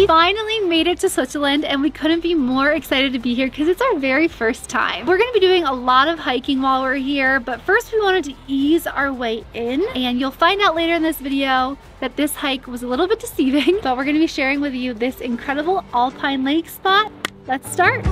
finally made it to Switzerland and we couldn't be more excited to be here because it's our very first time. We're gonna be doing a lot of hiking while we're here, but first we wanted to ease our way in, and you'll find out later in this video that this hike was a little bit deceiving, but we're gonna be sharing with you this incredible Alpine lake spot. Let's start.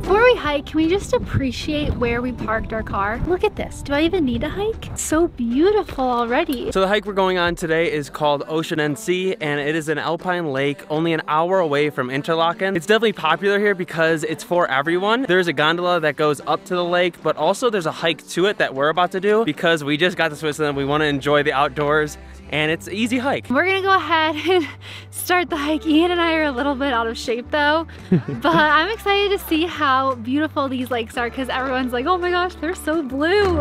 Before we hike, can we just appreciate where we parked our car? Look at this. Do I even need a hike? It's so beautiful already. So the hike we're going on today is called Oeschinensee, and it is an alpine lake only an hour away from Interlaken. It's definitely popular here because it's for everyone. There's a gondola that goes up to the lake, but also there's a hike to it that we're about to do because we just got to Switzerland. We want to enjoy the outdoors, and it's an easy hike. We're gonna go ahead and start the hike. Ian and I are a little bit out of shape though, but I'm excited to see how beautiful these lakes are because everyone's like, oh my gosh, they're so blue.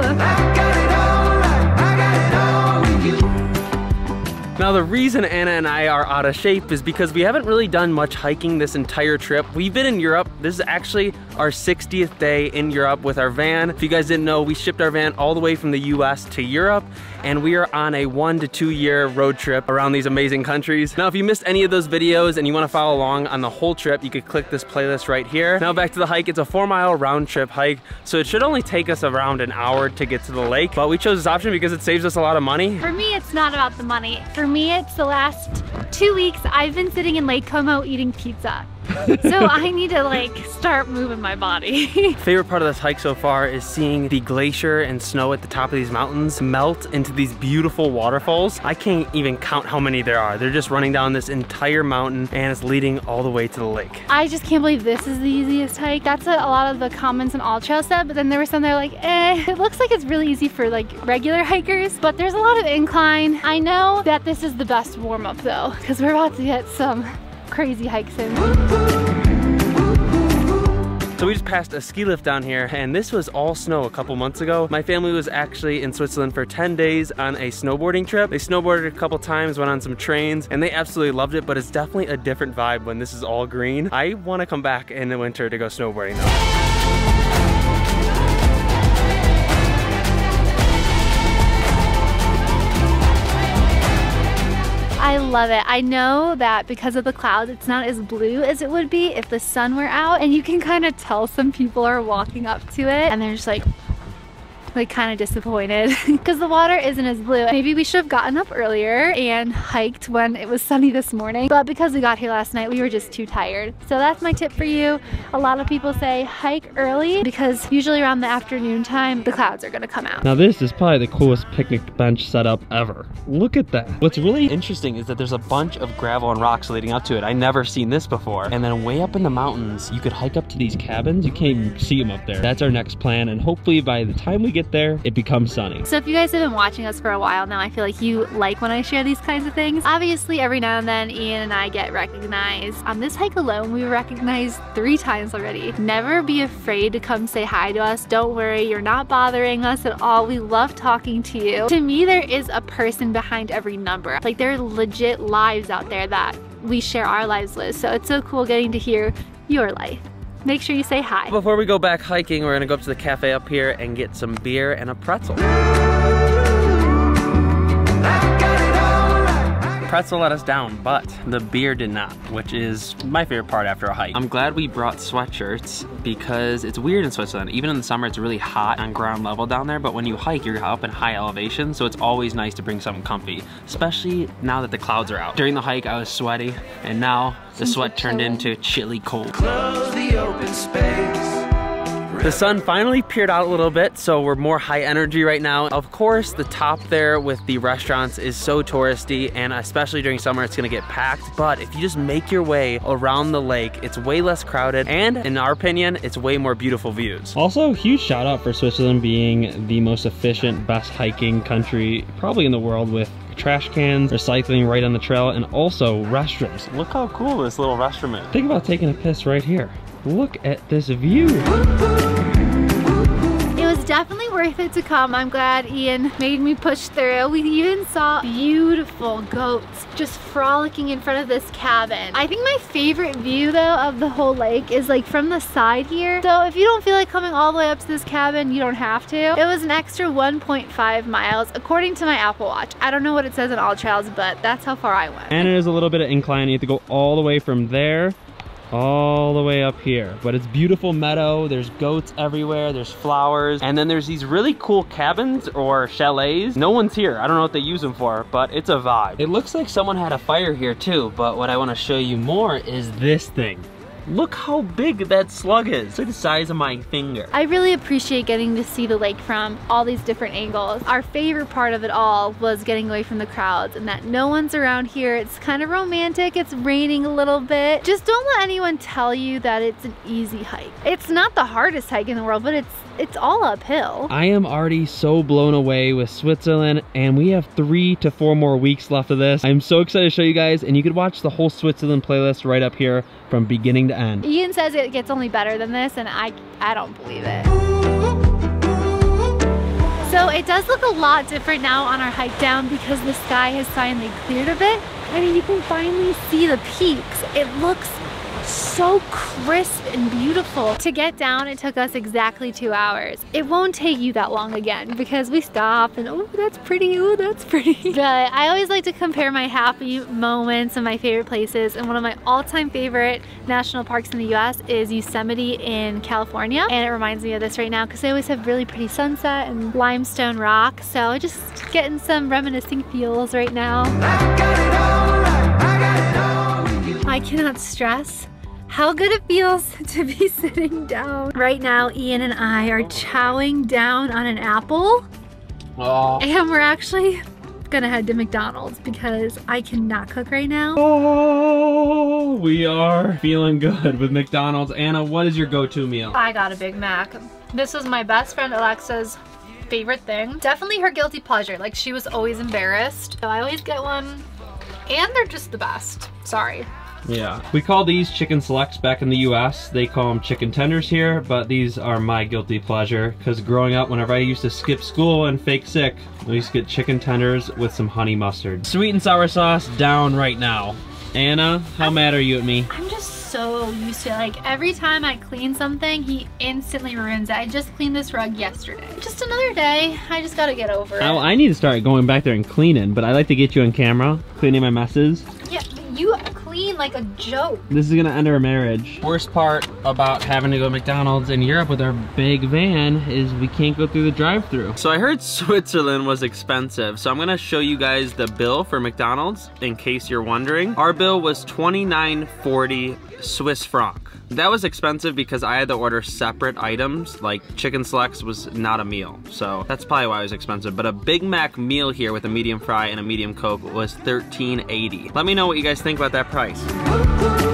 Now the reason Anna and I are out of shape is because we haven't really done much hiking this entire trip. We've been in Europe. This is actually our 60th day in Europe with our van. If you guys didn't know, we shipped our van all the way from the US to Europe, and we are on a 1 to 2 year road trip around these amazing countries. Now if you missed any of those videos and you want to follow along on the whole trip, you could click this playlist right here. Now back to the hike. It's a 4-mile round trip hike, so it should only take us around an hour to get to the lake, but we chose this option because it saves us a lot of money. For me, it's not about the money. For me, it's the last 2 weeks I've been sitting in Lake Como eating pizza. So I need to like start moving my body. Favorite part of this hike so far is seeing the glacier and snow at the top of these mountains melt into these beautiful waterfalls. I can't even count how many there are. They're just running down this entire mountain and it's leading all the way to the lake. I just can't believe this is the easiest hike. That's what a lot of the comments on All Trail said, but then there were some that were like, it looks like it's really easy for like regular hikers, but there's a lot of incline. I know that this is the best warm up though, because we're about to get some crazy hikes in. So we just passed a ski lift down here, and this was all snow a couple months ago. My family was actually in Switzerland for 10 days on a snowboarding trip. They snowboarded a couple times, went on some trains, and they absolutely loved it, but it's definitely a different vibe when this is all green. I want to come back in the winter to go snowboarding though. I love it. I know that because of the clouds, it's not as blue as it would be if the sun were out, and you can kind of tell some people are walking up to it and they're just like kind of disappointed because the water isn't as blue. Maybe we should have gotten up earlier and hiked when it was sunny this morning, but because we got here last night, we were just too tired. So that's my tip for you. A lot of people say hike early because usually around the afternoon time, the clouds are gonna come out. Now this is probably the coolest picnic bench setup ever. Look at that. What's really interesting is that there's a bunch of gravel and rocks leading up to it. I never seen this before. And then way up in the mountains, you could hike up to these cabins. You can't even see them up there. That's our next plan, and hopefully by the time we get there, it becomes sunny. So if you guys have been watching us for a while now, I feel like you like when I share these kinds of things. Obviously, every now and then, Ian and I get recognized. On this hike alone, we were recognized 3 times already. Never be afraid to come say hi to us. Don't worry, you're not bothering us at all. We love talking to you. To me, there is a person behind every number. Like, there are legit lives out there that we share our lives with. So it's so cool getting to hear your life. Make sure you say hi. Before we go back hiking, we're gonna go up to the cafe up here and get some beer and a pretzel. Pretzel let us down, but the beer did not, which is my favorite part after a hike. I'm glad we brought sweatshirts because it's weird in Switzerland. Even in the summer, it's really hot on ground level down there, but when you hike, you're up in high elevation, so it's always nice to bring something comfy, especially now that the clouds are out. During the hike, I was sweaty, and now the sweat turned into chilly cold. Close the open space. The sun finally peered out a little bit, so we're more high energy right now. Of course, the top there with the restaurants is so touristy, and especially during summer, it's gonna get packed. But if you just make your way around the lake, it's way less crowded, and in our opinion, it's way more beautiful views. Also, huge shout out for Switzerland being the most efficient, best hiking country probably in the world, with trash cans, recycling right on the trail, and also restrooms. Look how cool this little restroom is. Think about taking a piss right here. Look at this view. definitely worth it to come. I'm glad Ian made me push through. We even saw beautiful goats just frolicking in front of this cabin. I think my favorite view though of the whole lake is like from the side here. So if you don't feel like coming all the way up to this cabin, you don't have to. It was an extra 1.5 miles according to my Apple Watch. I don't know what it says on All Trails, but that's how far I went. And it is a little bit of incline. You have to go all the way from there all the way up here, but it's beautiful meadow. There's goats everywhere, there's flowers, and then there's these really cool cabins or chalets. No one's here. I don't know what they use them for, but it's a vibe. It looks like someone had a fire here too, but what I want to show you more is this thing. Look how big that slug is. It's like the size of my finger. I really appreciate getting to see the lake from all these different angles. Our favorite part of it all was getting away from the crowds and that no one's around here. It's kind of romantic. It's raining a little bit. Just don't let anyone tell you that it's an easy hike. It's not the hardest hike in the world, but it's all uphill. I am already so blown away with Switzerland, and we have 3 to 4 more weeks left of this. I'm so excited to show you guys, and you could watch the whole Switzerland playlist right up here from beginning to end. Ian says it gets only better than this, and I don't believe it. So it does look a lot different now on our hike down because the sky has finally cleared a bit. I mean, you can finally see the peaks. It looks so crisp and beautiful. To get down, it took us exactly 2 hours. It won't take you that long again because we stop and oh, that's pretty, oh, that's pretty. But I always like to compare my happy moments and my favorite places, and one of my all-time favorite national parks in the US is Yosemite in California, and it reminds me of this right now because they always have really pretty sunset and limestone rock, so just getting some reminiscing feels right now. I cannot stress how good it feels to be sitting down. Right now, Ian and I are chowing down on an apple. Oh. And we're actually gonna head to McDonald's because I cannot cook right now. Oh, we are feeling good with McDonald's. Anna, what is your go-to meal? I got a Big Mac. This was my best friend Alexa's favorite thing. Definitely her guilty pleasure. Like, she was always embarrassed. So I always get one, and they're just the best. Sorry. Yeah, we call these chicken selects back in the US. They call them chicken tenders here, but these are my guilty pleasure because growing up, whenever I used to skip school and fake sick, I used to get chicken tenders with some honey mustard. Sweet and sour sauce down right now. Anna, how mad are you at me? I'm just so used to it. Like, every time I clean something, he instantly ruins it. I just cleaned this rug yesterday. Just another day. I just gotta get over it. Oh, I need to start going back there and cleaning, but I like to get you on camera, cleaning my messes. Yeah, you clean like a joke. This is gonna end our marriage. Worst part about having to go to McDonald's in Europe with our big van is we can't go through the drive-thru. So I heard Switzerland was expensive, so I'm gonna show you guys the bill for McDonald's in case you're wondering. Our bill was 29.40 Swiss franc. That was expensive because I had to order separate items, like chicken selects was not a meal. So that's probably why it was expensive. But a Big Mac meal here with a medium fry and a medium Coke was $13.80. Let me know what you guys think about that price.